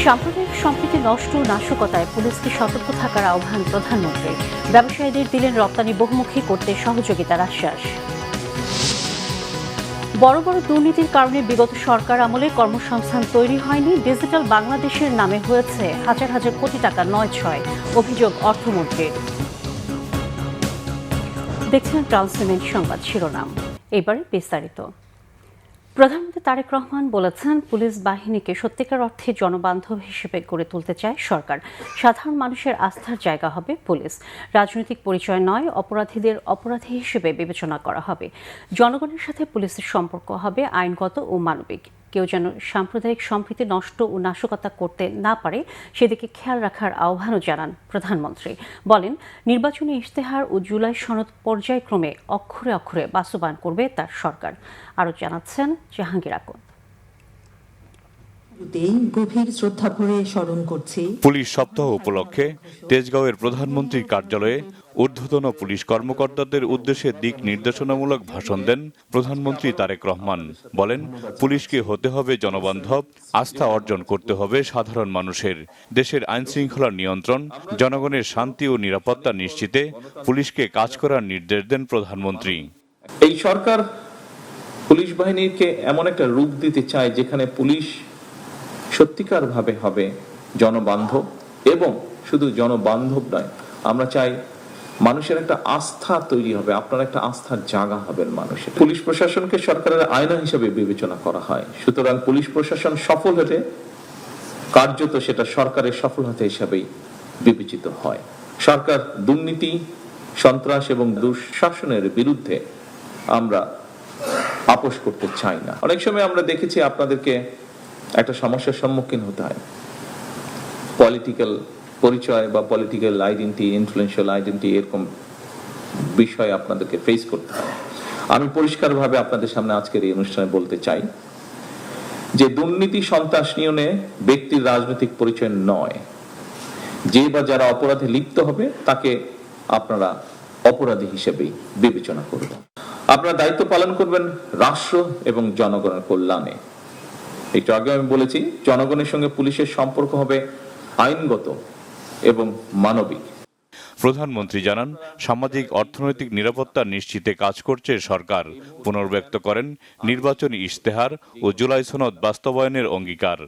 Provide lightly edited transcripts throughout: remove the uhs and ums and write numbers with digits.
সাম্প্রদায়িক সম্প্রীতি নষ্ট ও নাশকতায় পুলিশকে সতর্ক থাকার আহ্বান প্রধানমন্ত্রী। ব্যবসায়ীদের দিলেন রপ্তানি বহুমুখী করতে সহযোগিতার আশ্বাস। বড় বড় দুর্নীতির কারণে বিগত সরকার আমলে কর্মসংস্থান তৈরি হয়নি, ডিজিটাল বাংলাদেশের নামে হয়েছে হাজার হাজার কোটি টাকা নয়-ছয়, অভিযোগ অর্থমন্ত্রীর। দেখছেন ট্রান্সমিট সংবাদ শিরোনাম, এবারে বিস্তারিত। প্রধানমন্ত্রী তারেক রহমান বলেছেন, পুলিশ বাহিনীকে সত্যিকার অর্থে জনবান্ধব হিসেবে গড়ে তুলতে চায় সরকার। সাধারণ মানুষের আস্থার জায়গা হবে পুলিশ। রাজনৈতিক পরিচয় নয়, অপরাধীদের অপরাধী হিসেবে বিবেচনা করা হবে। জনগণের সাথে পুলিশের সম্পর্ক হবে আইনগত ও মানবিক। কেউ যেন সাম্প্রদায়িক সম্প্রীতি নষ্ট ও নাশকতা করতে না পারে সেদিকে খেয়াল রাখার আহ্বানও জানান প্রধানমন্ত্রী। বলেন, নির্বাচনী ইশতেহার ও জুলাই সনদ পর্যায়ক্রমে অক্ষরে অক্ষরে বাস্তবায়ন করবে তার সরকার। আরও জানাচ্ছেন জাহাঙ্গীর আকন। গভীর শ্রদ্ধা ভরে স্মরণ করছি। পুলিশ সপ্তাহ উপলক্ষে তেজগাঁওয়ের প্রধানমন্ত্রীর কার্যালয়ে ঊর্ধ্বতন পুলিশ কর্মকর্তাদের উদ্দেশ্যে দিক নির্দেশনামূলক ভাষণ দেন প্রধানমন্ত্রী তারেক রহমান। বলেন, পুলিশকে হতে হবে জনবান্ধব, আস্থা অর্জন করতে হবে সাধারণ মানুষের। দেশের আইন শৃঙ্খলার নিয়ন্ত্রণ, জনগণের শান্তি ও নিরাপত্তা নিশ্চিতে পুলিশকে কাজ করার নির্দেশ দেন প্রধানমন্ত্রী। এই সরকার পুলিশ বাহিনীকে এমন একটা রূপ দিতে চায় যেখানে পুলিশ সত্যিকার ভাবে হবে জনবান্ধব, এবং শুধু জনবান্ধব নয়, আমরা চাই মানুষের একটা আস্থা তৈরি হবে, আপনার একটা আস্থার জায়গা হবেন মানুষের। পুলিশ প্রশাসনকে সরকারের আয়না হিসেবে বিবেচনা করা হয়, সুতরাং পুলিশ প্রশাসন সফল হতে কার্যত সেটা সরকারের সফলতা হিসাবেই বিবেচিত হয়। সরকার দুর্নীতি, সন্ত্রাস এবং দুঃশাসনের বিরুদ্ধে আমরা আপোষ করতে চাই না। অনেক সময় আমরা দেখেছি আপনাদেরকে একটা সমস্যার সম্মুখীন হতে হয়, পলিটিক্যাল পরিচয় বা পলিটিক্যাল আইডেন্টি, ইনফ্লুয়েন্সিয়াল আইডেন্টি, এরকম বিষয় আপনাদেরকে ফেস করতে হয়। আমি পরিষ্কারভাবে আপনাদের সামনে আজকের এই অনুষ্ঠানে বলতে চাই যে দুর্নীতি, সন্ত্রাস নিয়নে ব্যক্তির রাজনৈতিক পরিচয় নয়। যে বা যারা অপরাধে লিপ্ত হবে তাকে আপনারা অপরাধী হিসেবেই বিবেচনা করবেন। আপনারা দায়িত্ব পালন করবেন রাষ্ট্র এবং জনগণের কল্যাণে। একটু আগে আমি বলেছি, জনগণের সঙ্গে পুলিশের সম্পর্ক হবে আইনগত এবং মানবিক। প্রধানমন্ত্রী জানান, সামাজিক অর্থনৈতিক নিরাপত্তা নিশ্চিতে কাজ করছে সরকার। পুনর্ব্যক্ত করেন নির্বাচনী ইশতেহার ও জুলাই সনদ বাস্তবায়নের অঙ্গীকার।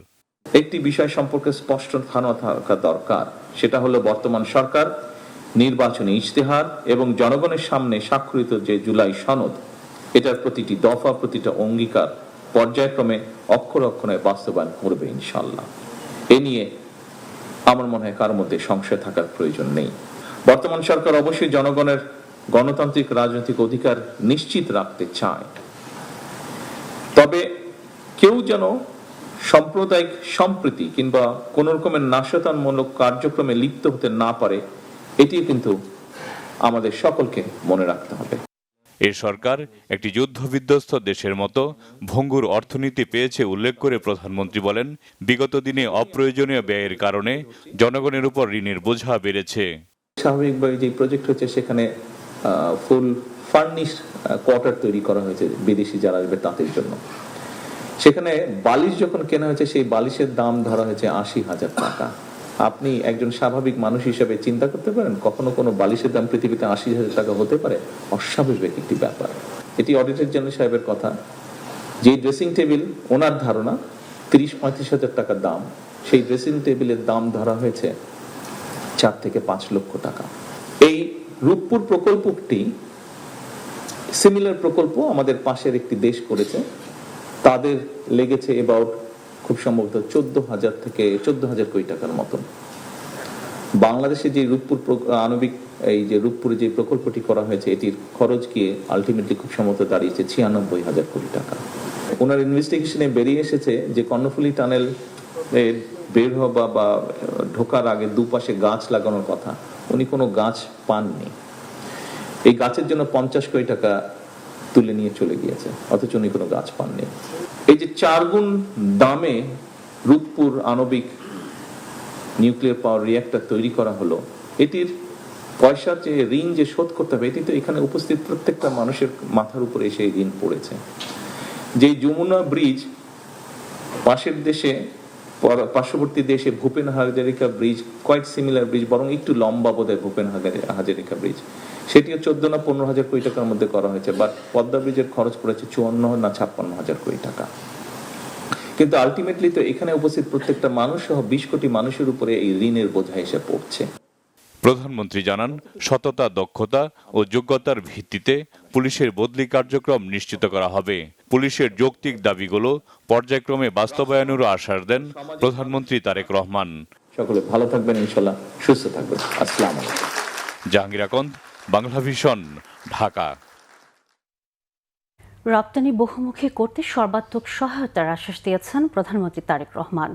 একটি বিষয় সম্পর্কে স্পষ্ট ধারণা থাকা দরকার, সেটা হলো বর্তমান সরকার নির্বাচনী ইশতেহার এবং জনগণের সামনে স্বাক্ষরিত যে জুলাই সনদ, এটার প্রতিটি দফা, প্রতিটা অঙ্গীকার পর্যায়ক্রমে অক্ষরে অক্ষরে বাস্তবায়ন করবে ইনশাআল্লাহ। এ নিয়ে আমার মনে হয় কার মধ্যে সংশয় থাকার প্রয়োজন নেই। বর্তমান সরকার অবশ্যই জনগণের গণতান্ত্রিক রাজনৈতিক অধিকার নিশ্চিত রাখতে চায়, তবে কেউ যেন সাম্প্রদায়িক সম্প্রীতি কিংবা কোন রকমের নাশকতামূলক কার্যক্রমে লিপ্ত হতে না পারে, এটি কিন্তু আমাদের সকলকে মনে রাখতে হবে। এ সরকার একটি যুদ্ধবিধ্বস্ত দেশের মতো ভঙ্গুর অর্থনীতি পেয়েছে উল্লেখ করে প্রধানমন্ত্রী বলেন, বিগত দিনে অপ্রয়োজনীয় ব্যয়ের কারণে জনগণের উপর ঋণের বোঝা বেড়েছে। স্বাভাবিকভাবে যে প্রজেক্ট হচ্ছে সেখানে ফুল ফার্নিশ কোয়ার্টার তৈরি করা হয়েছে বিদেশি যারা আসবে তাদের জন্য। সেখানে বালিশ যখন কেনা হয়েছে, সেই বালিশের দাম ধরা হয়েছে ৮০,০০০ টাকা। আপনি একজন স্বাভাবিক মানুষ হিসেবে চিন্তা করতে পারেন কখনো কোনো বালিশের দাম পৃথিবীতে ৮০,০০০ টাকা হতে পারে? অস্বাভাবিক একটি ব্যাপার। এটি অডিটর জেনারেল সাহেবের কথা। যে ড্রেসিং টেবিল ওনার ধারণা ৩০-৩৫,০০০ টাকা দাম, সেই ড্রেসিং টেবিলের দাম ধরা হয়েছে ৪ থেকে ৫ লক্ষ টাকা। এই রূপপুর প্রকল্পটি সিমিলার প্রকল্প আমাদের পাশের একটি দেশ করেছে, তাদের লেগেছে এবাউট খুব সম্ভবত ১৪,০০০ থেকে ১৪,০০০ কোটি টাকার মতন। বাংলাদেশে যে রূপপুর আণবিক এই যে রূপপুরে যে প্রকল্পটি করা হয়েছে, এটির খরচ গিয়ে আলটিমেটলি খুব সম্ভবত দাঁড়িয়েছে ৯৬,০০০ কোটি টাকা। ওনার ইনভেস্টিগেশনে বেরিয়ে এসেছে যে কর্ণফুলী টানেল বের হওয়া বা ঢোকার আগে দুপাশে গাছ লাগানোর কথা, উনি কোনো গাছ পাননি। এই গাছের জন্য ৫০ কোটি টাকা তুলে নিয়ে চলে গিয়েছে, অথচ উনি কোনো গাছ পাননি। এই যে ৪ গুণ দামে রূপপুর আণবিক নিউক্লিয়ার পাওয়ার রিঅ্যাক্টর তৈরি করা হলো, এটির পয়সার যে ঋণ যে শোধ করতে হবে, এটি তো এখানে উপস্থিত প্রত্যেকটা মানুষের মাথার উপরে এসে ঋণ পড়েছে। যে যমুনা ব্রিজ পাশের দেশে পার্শ্ববর্তী দেশে Bhupen Hazarika bridge quite similar bridge, বরং একটু লম্বা বোধহয় ভূপেন হাজারিকা ব্রিজ, সেটিও 14 না 15 হাজার কোটি টাকার মধ্যে করা হয়েছে। বাট পদ্মা ব্রিজের খরচ পড়েছে 54 না 56 হাজার কোটি টাকা। কিন্তু আলটিমেটলি তো এখানে উপস্থিত প্রত্যেকটা মানুষ সহ 20 কোটি মানুষের উপরে এই ঋণের বোঝা এসে পড়ছে। প্রধানমন্ত্রী জানান, সততা, দক্ষতা ও যোগ্যতার ভিত্তিতে পুলিশের বদলি কার্যক্রম নিশ্চিত করা হবে। পুলিশের যৌক্তিক দাবিগুলো পর্যায়ক্রমে বাস্তবায়নেরও আশ্বাস দেন প্রধানমন্ত্রী তারেক রহমান। সকলে ভালো থাকবেন, ইনশাল্লাহ সুস্থ থাকবেন। আসসালামু আলাইকুম। জাহাঙ্গীর আকন্দ, বাংলা ভিশন, ঢাকা। রপ্তানি বহুমুখী করতে সর্বাত্মক সহায়তার আশ্বাস দিয়েছেন প্রধানমন্ত্রী তারেক রহমান।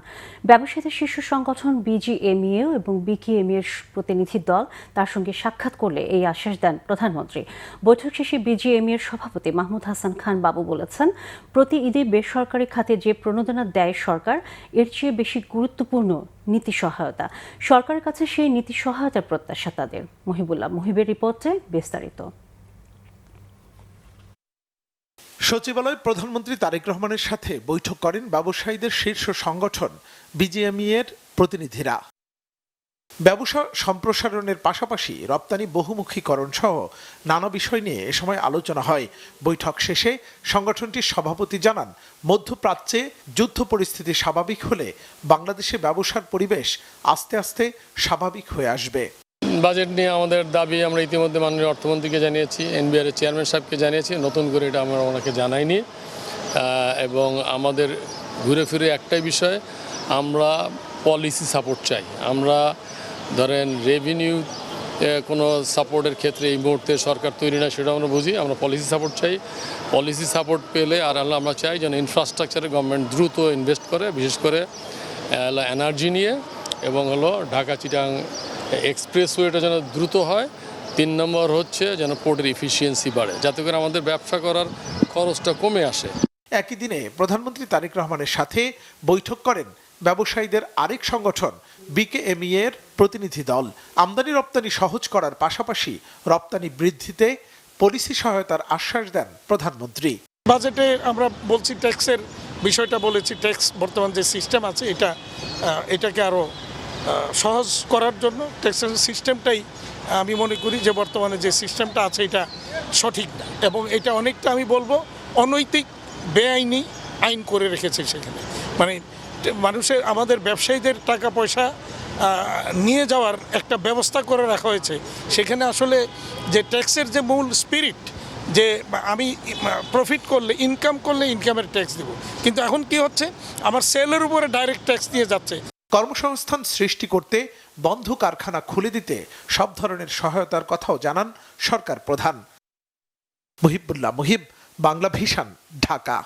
ব্যবসায়ীদের শীর্ষ সংগঠন বিজিএমইএ এবং বিকেএমইএ এর প্রতিনিধি দল তার সঙ্গে সাক্ষাৎ করলে এই আশ্বাস দেন প্রধানমন্ত্রী। বৈঠক শেষে বিজিএমইএ এর সভাপতি মাহমুদ হাসান খান বাবু বলেছেন, প্রতি ঈদে বেসরকারি খাতে যে প্রণোদনা দেয় সরকার, এর চেয়ে বেশি গুরুত্বপূর্ণ নীতি সহায়তা। সরকারের কাছে সেই নীতি সহায়তার প্রত্যাশা তাদের। মহিবুল্লাহ মুহিবের রিপোর্টে বিস্তারিত। সচিবালয়ে প্রধানমন্ত্রী তারেক রহমানের সাথে বৈঠক করেন ব্যবসায়ীদের শীর্ষ সংগঠন বিজিএমইএ এর প্রতিনিধিরা। ব্যবসা সম্প্রসারণের পাশাপাশি রপ্তানি বহুমুখীকরণ সহ নানা বিষয় নিয়ে এ সময় আলোচনা হয়। বৈঠক শেষে সংগঠনটির সভাপতি জানান, মধ্যপ্রাচ্যে যুদ্ধ পরিস্থিতি স্বাভাবিক হলে বাংলাদেশে ব্যবসার পরিবেশ আস্তে আস্তে স্বাভাবিক হয়ে আসবে। বাজেট নিয়ে আমাদের দাবি আমরা ইতিমধ্যে মাননীয় অর্থমন্ত্রীকে জানিয়েছি, এনবিআর এর চেয়ারম্যান সাহেবকে জানিয়েছি, নতুন করে এটা আমরা ওনাকে জানাইনি। এবং আমাদের ঘুরে ফিরে একটাই বিষয়, আমরা পলিসি সাপোর্ট চাই। আমরা ধরেন রেভিনিউ কোনো সাপোর্টের ক্ষেত্রে এই মুহূর্তে সরকার তৈরি না, সেটা আমরা বুঝি। আমরা পলিসি সাপোর্ট চাই। পলিসি সাপোর্ট পেলে আর আমরা চাই যেন ইনফ্রাস্ট্রাকচারে গভর্নমেন্ট দ্রুত ইনভেস্ট করে, বিশেষ করে এনার্জি নিয়ে, এবং ঢাকা চিটাং এক্সপ্রেসওয়েটা যেন দ্রুত হয়। 3 নম্বর হচ্ছে যেন পোর্টের এফিসিয়েন্সি বাড়ে, যাতে করে আমাদের ব্যবসা করার খরচটা কমে আসে। একই দিনে প্রধানমন্ত্রী তারেক রহমানের সাথে বৈঠক করেন ব্যবসায়ীদের আরেক সংগঠন বিকেএমইএ এর প্রতিনিধি দল। আমদানি রপ্তানি সহজ করার পাশাপাশি রপ্তানি বৃদ্ধিতে পলিসি সহায়তার আশ্বাস দেন প্রধানমন্ত্রী। বাজেটে আমরা বলছি ট্যাক্সের বিষয়টা বলেছি, ট্যাক্স বর্তমান যে সিস্টেম আছে এটাকে আরও সহজ করার জন্য ট্যাক্সের সিস্টেমটাই আমি মনে করি যে বর্তমানে যে সিস্টেমটা আছে এটা সঠিক না, এবং এটা অনেকটা আমি বলবো অনৈতিক, বেআইনি আইন করে রেখেছে সেখানে। মানে মানুষের, আমাদের ব্যবসায়ীদের টাকা পয়সা নিয়ে যাওয়ার একটা ব্যবস্থা করে রাখা হয়েছে। সেখানে আসলে যে ট্যাক্সের যে মূল স্পিরিট, যে আমি প্রফিট করলে, ইনকাম করলে ইনকামের ট্যাক্স দেব, কিন্তু এখন কি হচ্ছে, আমার সেলের উপরে ডাইরেক্ট ট্যাক্স দিয়ে যাচ্ছে। কর্মসংস্থান সৃষ্টি করতে বন্ধ কারখানা খুলে দিতে সব ধরনের সহায়তার কথাও জানান সরকার প্রধান। মুহিবুল্লাহ মুহিব, বাংলা ভিশন, ঢাকা।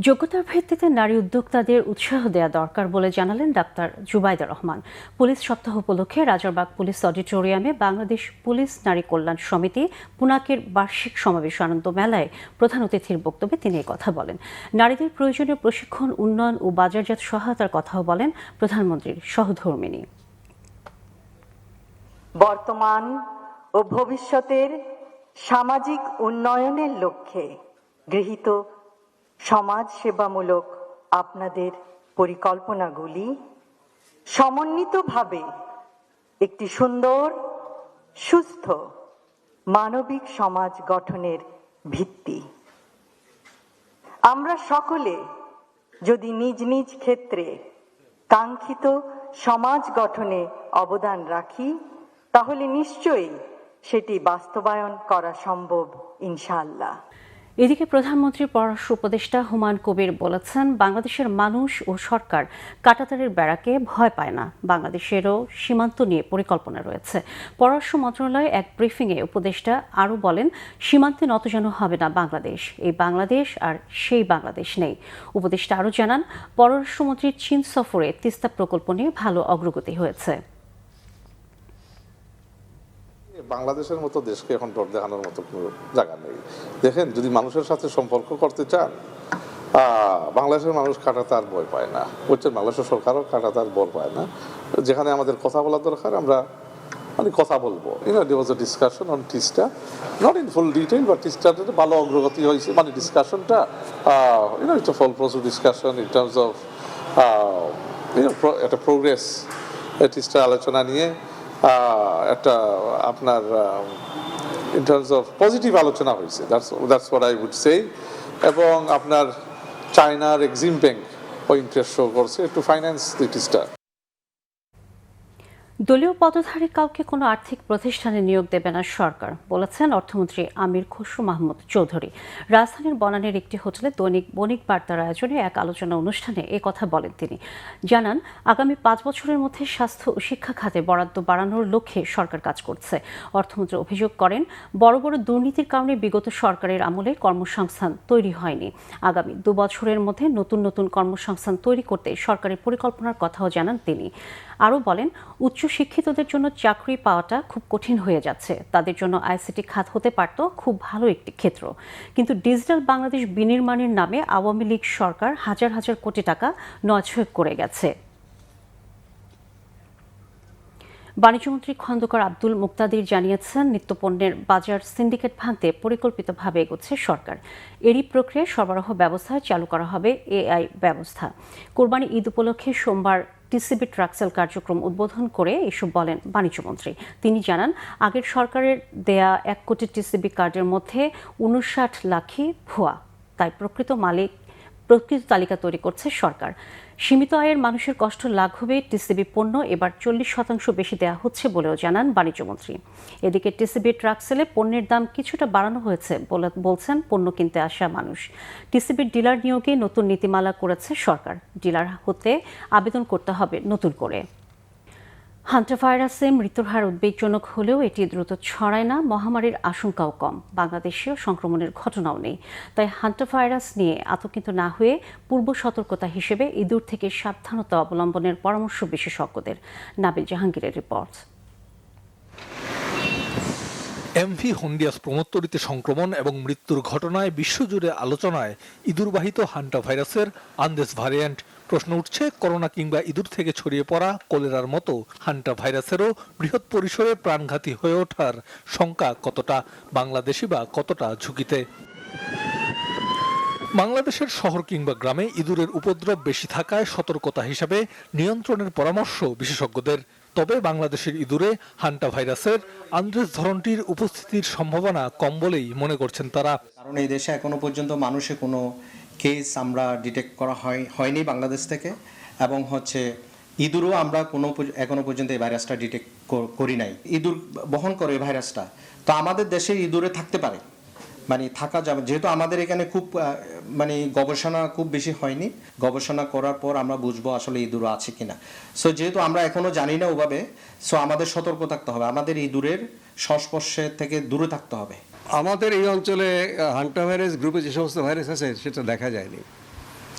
যোগ্যতার ভিত্তিতে নারী উদ্যোক্তাদের উৎসাহ দেওয়া দরকার বলে জানালেন ডাক্তার জুবাইদা রহমান। পুলিশ সপ্তাহ উপলক্ষে রাজারবাগ পুলিশ অডিটোরিয়ামে বাংলাদেশ পুলিশ নারী কল্যাণ সমিতি পুনাকের বার্ষিক সমাবেশ আনন্দ মেলায় প্রধান অতিথির বক্তব্যে তিনি কথা বলেন। নারীদের প্রয়োজনীয় প্রশিক্ষণ, উন্নয়ন ও বাজারজাত সহায়তার কথাও বলেন প্রধানমন্ত্রীর সহধর্মিণী। বর্তমান ও ভবিষ্যতের সামাজিক উন্নয়নের লক্ষ্যে গৃহীত সমাজ সেবামূলক আপনাদের পরিকল্পনাগুলি সমন্বিতভাবে একটি সুন্দর, সুস্থ, মানবিক সমাজ গঠনের ভিত্তি। আমরা সকলে যদি নিজ নিজ ক্ষেত্রে কাঙ্ক্ষিত সমাজ গঠনে অবদান রাখি, তাহলে নিশ্চয়ই সেটি বাস্তবায়ন করা সম্ভব, ইনশাআল্লাহ। এদিকে প্রধানমন্ত্রীর পররাষ্ট্র উপদেষ্টা হুমায়ুন কবির বলেছেন, বাংলাদেশের মানুষ ও সরকার কাঁটাতারের বেড়াকে ভয় পায় না। বাংলাদেশেরও সীমান্ত নিয়ে পরিকল্পনা রয়েছে। পররাষ্ট্র মন্ত্রণালয়ে এক ব্রিফিংয়ে উপদেষ্টা আরও বলেন, সীমান্তে নতজানু হবে না বাংলাদেশ। এই বাংলাদেশ আর সেই বাংলাদেশ নেই। উপদেষ্টা আরও জানান, পররাষ্ট্রমন্ত্রীর চীন সফরে তিস্তা প্রকল্প নিয়ে ভালো অগ্রগতি হয়েছে। বাংলাদেশের মতো দেশকে এখন ডর দেখানোর মতো কোনো জায়গা নেই। দেখেন, যদি মানুষের সাথে সম্পর্ক করতে চান, বাংলাদেশের মানুষ কাঁটাতার ভয় পায় না, বাংলাদেশের সরকারও কাঁটাতার ভয় পায় না। যেখানে আমাদের কথা বলা দরকার আমরা কথা বলবো। there was a discussion on Tista, not in full detail, but Tistaতে ভালো অগ্রগতি হয়েছে। ডিসকাশনটা it's a full process discussion in terms of একটা প্রোগ্রেস টিস্টার আলোচনা নিয়ে একটা আপনার ইন টার্মস অফ পজিটিভ আলোচনা হয়েছে, that's what I would say. এবং আপনার চায়নার এক্সিম ব্যাংক ও ইন্টারেস্ট শো করছে টু ফাইন্যান্স দি টিস্টার। দলীয় পদধারী কাউকে কোনো আর্থিক প্রতিষ্ঠানে নিয়োগ দেবে না সরকার, বলেছেন অর্থমন্ত্রী আমির খসরু মাহমুদ চৌধুরী। রাজধানীর বনানীর একটি হোটেলে দৈনিক বণিক বার্তার আয়োজনে এক আলোচনা অনুষ্ঠানে এ কথা বলেন তিনি। জানান, আগামী 5 বছরের মধ্যে স্বাস্থ্য ও শিক্ষা খাতে বরাদ্দ বাড়ানোর লক্ষ্যে সরকার কাজ করছে। অর্থমন্ত্রী অভিযোগ করেন, বড় বড় দুর্নীতির কারণে বিগত সরকারের আমলে কর্মসংস্থান তৈরি হয়নি। আগামী 2 বছরের মধ্যে নতুন নতুন কর্মসংস্থান তৈরি করতে সরকারের পরিকল্পনার কথাও জানান তিনি। আরও বলেন, উচ্চ শিক্ষিতদের জন্য চাকরি পাওয়াটা খুব কঠিন হয়ে যাচ্ছে। তাদের জন্য আইসিটি খাত হতে পারত খুব ভালো একটি ক্ষেত্র, কিন্তু ডিজিটাল বাংলাদেশ বিনির্মাণের নামে আওয়ামী লীগ সরকার হাজার হাজার কোটি টাকা নয়ছয় করে গেছে। বাণিজ্যমন্ত্রী খন্দকার আব্দুল মুক্তাদির জানিয়েছেন, নিত্যপণ্যের বাজার সিন্ডিকেট ভাঙতে পরিকল্পিতভাবে এগোচ্ছে সরকার। এরই প্রক্রিয়ায় সরবরাহ ব্যবস্থায় চালু করা হবে এআই ব্যবস্থা। কোরবানি ঈদ উপলক্ষে সোমবার টিসিবি ট্রাকসেল কার্যক্রম উদ্বোধন করে এসব বলেন বাণিজ্যমন্ত্রী। তিনি জানান, আগের সরকারের দেয়া 1 কোটি টিসিবি কার্ডের মধ্যে 59 লাখই ভুয়া, তাই প্রকৃত তালিকা তৈরি করছে সরকার। সীমিত আয়ের মানুষের কষ্ট লাঘবে টিসিবি পণ্য এবার 40% বেশি দেওয়া হচ্ছে বলেও জানান বাণিজ্যমন্ত্রী। এদিকে টিসিবি ট্রাকসেলে পণ্যের দাম কিছুটা বাড়ানো হয়েছে বলছেন পণ্য কিনতে আসা মানুষ। টিসিবির ডিলার নিয়োগে নতুন নীতিমালা করেছে সরকার। ডিলার হতে আবেদন করতে হবে নতুন করে। হান্টা ভাইরাসে মৃত্যুর হার উদ্বেগজনক হলেও এটি দ্রুত ছড়ায় না, মহামারীর আশঙ্কাও কম, বাংলাদেশেও সংক্রমণের ঘটনাও নেই। তাই হান্টা ভাইরাস নিয়ে আতঙ্কিত না হয়ে পূর্ব সতর্কতা হিসেবে ইঁদুর থেকে সাবধানতা অবলম্বনের পরামর্শ বিশেষজ্ঞদের। নাবিল জাহাঙ্গীরের রিপোর্ট। এমভি হন্ডিয়াস প্রমোত্তরিতে সংক্রমণ এবং মৃত্যুর ঘটনায় বিশ্বজুড়ে আলোচনায় ইঁদুরবাহিত হান্টা ভাইরাসের আন্দেস ভ্যারিয়েন্ট। প্রশ্ন উঠছে, করোনা কিংবা ইঁদুর থেকে ছড়িয়ে পড়া কলেরার মতো হান্টা ভাইরাসেরও বৃহৎ পরিসরে প্রাণঘাতী হয়ে ওঠার শঙ্কা কতটা, বাংলাদেশি বা কতটা ঝুঁকিতে। বাংলাদেশের শহর কিংবা গ্রামে ইঁদুরের উপদ্রব বেশি থাকায় সতর্কতা হিসাবে নিয়ন্ত্রণের পরামর্শ বিশেষজ্ঞদের। তবে বাংলাদেশের ইঁদুরে হান্টা ভাইরাসের আন্দ্রেস ধরনটির উপস্থিতির সম্ভাবনা কম বলেই মনে করছেন তারা। কারণ এই দেশে এখনো পর্যন্ত মানুষে কোনো কেস আমরা ডিটেক্ট করা হয়নি বাংলাদেশ থেকে, এবং ইঁদুরও আমরা এখনো পর্যন্ত এই ভাইরাসটা ডিটেক্ট করি নাই। ইঁদুর বহন করে এই ভাইরাসটা, তো আমাদের দেশে ইঁদুরে থাকতে পারে, থাকা যাবে, যেহেতু আমাদের এখানে খুব গবেষণা খুব বেশি হয়নি। গবেষণা করার পর আমরা বুঝবো আসলে ইঁদুর আছে কিনা। সো যেহেতু আমরা এখনো জানি না ওভাবে, সো আমাদের সতর্ক থাকতে হবে, আমাদের ইঁদুরের সংস্পর্শে থেকে দূরে থাকতে হবে। আমাদের এই অঞ্চলে হান্টা ভাইরাস গ্রুপে যে সমস্ত ভাইরাস আছে সেটা দেখা যায়নি,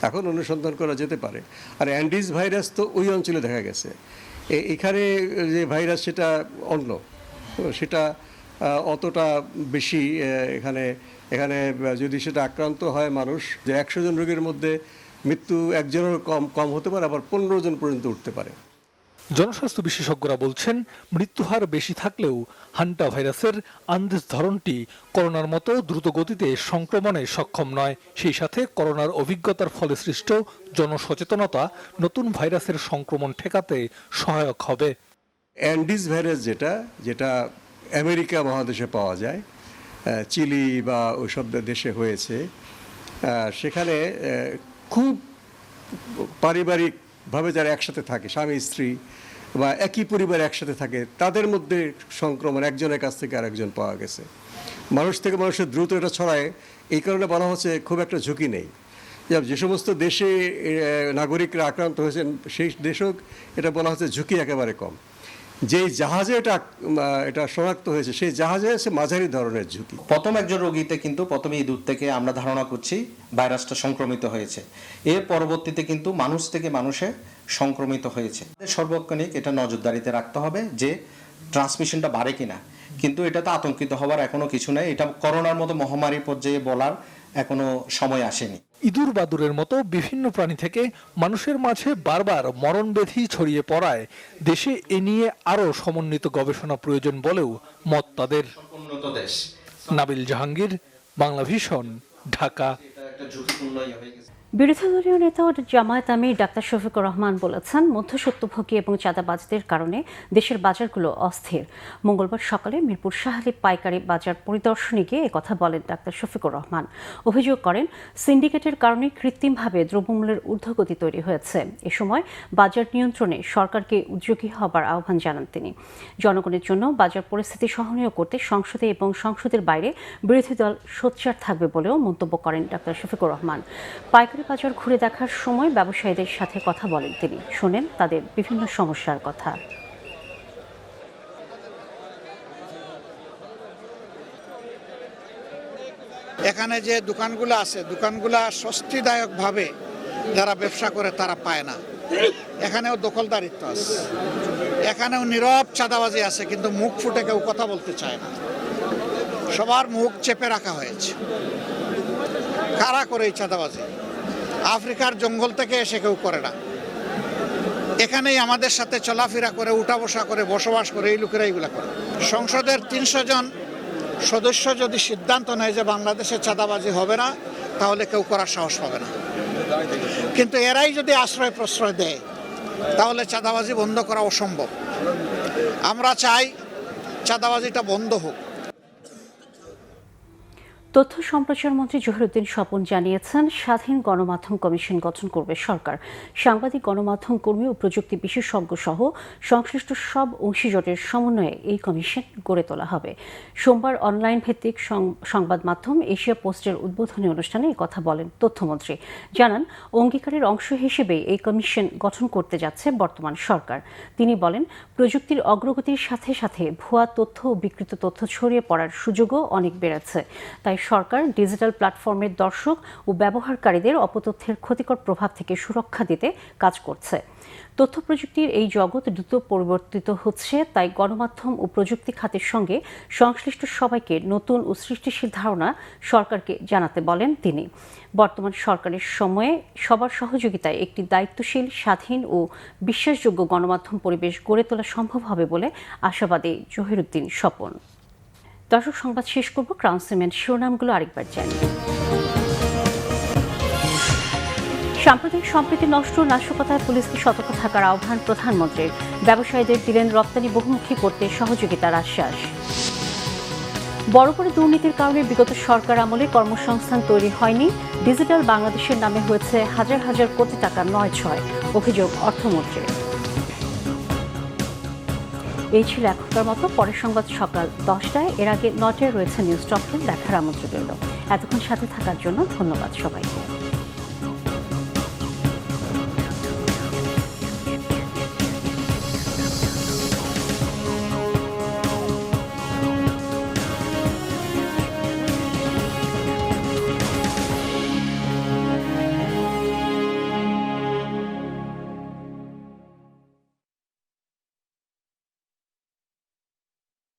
এখন অনুসন্ধান করা যেতে পারে। আর অ্যান্ডিস ভাইরাস তো ওই অঞ্চলে দেখা গেছে, এখানে যে ভাইরাস সেটা অন্য, সেটা অতটা বেশি এখানে যদি সেটা আক্রান্ত হয় মানুষ, যে 100 জন রোগীর মধ্যে মৃত্যু 1 জনের কম হতে পারে, আবার 15 জন পর্যন্ত উঠতে পারে। জনস্বাস্থ্য বিশেষজ্ঞরা বলছেন, মৃত্যুহার বেশি থাকলেও হান্টা ভাইরাসের আন্দেস ধরনটি করোনার মতো দ্রুত গতিতে সংক্রমণে সক্ষম নয়। সেই সাথে করোনার অভিজ্ঞতার ফলে সৃষ্ট জনসচেতনতা নতুন ভাইরাসের সংক্রমণ ঠেকাতে সহায়ক হবে। অ্যান্ডিস ভাইরাস যেটা আমেরিকা মহাদেশে পাওয়া যায়, চিলি বা ওইসব দেশে হয়েছে, সেখানে খুব পারিবারিকভাবে যারা একসাথে থাকে, স্বামী স্ত্রী বা একই পরিবার একসাথে থাকে, তাদের মধ্যে সংক্রমণ একজনের কাছ থেকে আরেকজন পাওয়া গেছে। মানুষ থেকে মানুষের দ্রুত এটা ছড়ায়, এই কারণে বলা হচ্ছে খুব একটা ঝুঁকি নেই। যে সমস্ত দেশে নাগরিকরা আক্রান্ত হয়েছেন সেই দেশেও এটা বলা হচ্ছে ঝুঁকি একেবারে কম। যেই জাহাজে এটা শনাক্ত হয়েছে সেই জাহাজে আছে মাঝারি ধরনের ঝুঁকি। প্রথম একজন রোগীতে কিন্তু প্রথমে ইঁদুর থেকে আমরা ধারণা করছি ভাইরাসটা সংক্রমিত হয়েছে, এর পরবর্তীতে কিন্তু মানুষ থেকে মানুষে সংক্রমিত হয়েছে। সর্বক্ষণিক এটা নজরদারিতে রাখতে হবে যে ট্রান্সমিশনটা বাড়ে কিনা, কিন্তু এটাতে আতঙ্কিত হওয়ার এখনো কিছু নেই। এটা করোনার মতো মহামারী পর্যায়ে বলার এখনো সময় আসেনি। ইঁদুর বাদুড়ের মতো বিভিন্ন প্রাণী থেকে মানুষের মাঝে বারবার মরণব্যাধি ছড়িয়ে পড়ায় দেশে এ নিয়ে আরও সমন্বিত গবেষণা প্রয়োজন বলেও মত তাদের। নাবিল জাহাঙ্গীর, বাংলা ভিশন, ঢাকা। বিরোধী দলীয় নেতা ও জামায়াত আমির ডাক্তার শফিকুর রহমান বলেছেন, মধ্যস্বত্বভোগী এবং চাঁদাবাজদের কারণে দেশের বাজারগুলো অস্থির। মঙ্গলবার সকালে মিরপুর শাহালি পাইকারি বাজার পরিদর্শনে গিয়ে একথা বলেন ডাক্তার শফিকুর রহমান। অভিযোগ করেন, সিন্ডিকেটের কারণে কৃত্রিমভাবে দ্রব্যমূল্যের ঊর্ধ্বগতি তৈরি হয়েছে। এ সময় বাজার নিয়ন্ত্রণে সরকারকে উদ্যোগী হবার আহ্বান জানান তিনি। জনগণের জন্য বাজার পরিস্থিতি সহনীয় করতে সংসদে এবং সংসদের বাইরে বিরোধী দল সোচ্চার থাকবে বলেও মন্তব্য করেন ডাক্তার শফিকুর রহমান। পাইকারি বাজার ঘুরে দেখার সময় ব্যবসায়ীদের সাথে কথা বলেন তিনি, শোনেন তাদের বিভিন্ন সমস্যার কথা। এখানে যে দোকানগুলো আছে, দোকানগুলা স্বস্তিদায়কভাবে যারা ব্যবসা করে তারা পায় না। এখানেও দখলদারিত্ব আছে, এখানেও নীরব চাঁদাবাজি আছে, কিন্তু মুখ ফুটে কেউ কথা বলতে চায় না। সবার মুখ চেপে রাখা হয়েছে। কারা করে এই চাঁদাবাজি? আফ্রিকার জঙ্গল থেকে এসে কেউ করে না, এখানেই আমাদের সাথে চলাফেরা করে, উঠা বসা করে, বসবাস করে এই লোকেরা এইগুলা করে। সংসদের 300 জন সদস্য যদি সিদ্ধান্ত নেয় যে বাংলাদেশে চাঁদাবাজি হবে না, তাহলে কেউ করার সাহস পাবে না। কিন্তু এরাই যদি আশ্রয় প্রশ্রয় দেয়, তাহলে চাঁদাবাজি বন্ধ করা অসম্ভব। আমরা চাই চাঁদাবাজিটা বন্ধ হোক। তথ্য সম্প্রচার মন্ত্রী জহিরুদ্দিন স্বপন জানিয়েছেন, স্বাধীন গণমাধ্যম কমিশন গঠন করবে সরকার। সাংবাদিক, গণমাধ্যম কর্মী ও প্রযুক্তি বিশেষজ্ঞ সহ সংশ্লিষ্ট সব অংশীজনের সমন্বয়ে এই কমিশন গড়ে তোলা হবে। সোমবার অনলাইন ভিত্তিক সংবাদ মাধ্যম এশিয়া পোস্টের উদ্বোধনী অনুষ্ঠানে কথা বলেন তথ্যমন্ত্রী। জানান, অঙ্গীকারের অংশ হিসেবে এই কমিশন গঠন করতে যাচ্ছে বর্তমান সরকার। তিনি বলেন, প্রযুক্তির অগ্রগতির সাথে সাথে ভুয়া তথ্য ও বিকৃত তথ্য ছড়িয়ে পড়ার সুযোগও অনেক বেড়েছে। তাই সরকার ডিজিটাল প্ল্যাটফর্মের দর্শক ও ব্যবহারকারীদের অপতথ্যের ক্ষতিকর প্রভাব থেকে সুরক্ষা দিতে কাজ করছে। তথ্য প্রযুক্তির এই জগৎ দ্রুত পরিবর্তিত হচ্ছে, তাই গণমাধ্যম ও প্রযুক্তি খাতের সঙ্গে সংশ্লিষ্ট সবাইকে নতুন ও সৃষ্টিশীল ধারণা সরকারকে জানাতে বলেন তিনি। বর্তমান সরকারের সময়ে সবার সহযোগিতায় একটি দায়িত্বশীল, স্বাধীন ও বিশ্বাসযোগ্য গণমাধ্যম পরিবেশ গড়ে তোলা সম্ভব হবে বলে আশাবাদী জহিরুদ্দিন স্বপন। দর্শক, সংবাদ শেষ করব ক্রাউন সিমেন্ট শিরোনামগুলো আরেকবার জানি। সাম্প্রতিক সম্প্রীতি নষ্ট নাশকতায় পুলিশকে সতর্ক থাকার আহ্বান প্রধানমন্ত্রীর। ব্যবসায়ীদের দিলেন রপ্তানি বহুমুখী করতে সহযোগিতার আশ্বাস। বড় বড় দুর্নীতির কারণে বিগত সরকার আমলে কর্মসংস্থান তৈরি হয়নি, ডিজিটাল বাংলাদেশের নামে হয়েছে হাজার হাজার কোটি টাকা নয়-ছয়, অভিযোগ অর্থমন্ত্রীর। এই ছিল এখনকার মতো। পরের সংবাদ সকাল 10টায়, এর আগে 9টায় রয়েছে নিউজ টক। দেখার আমন্ত্রণ রইল। এতক্ষণ সাথে থাকার জন্য ধন্যবাদ সবাইকে।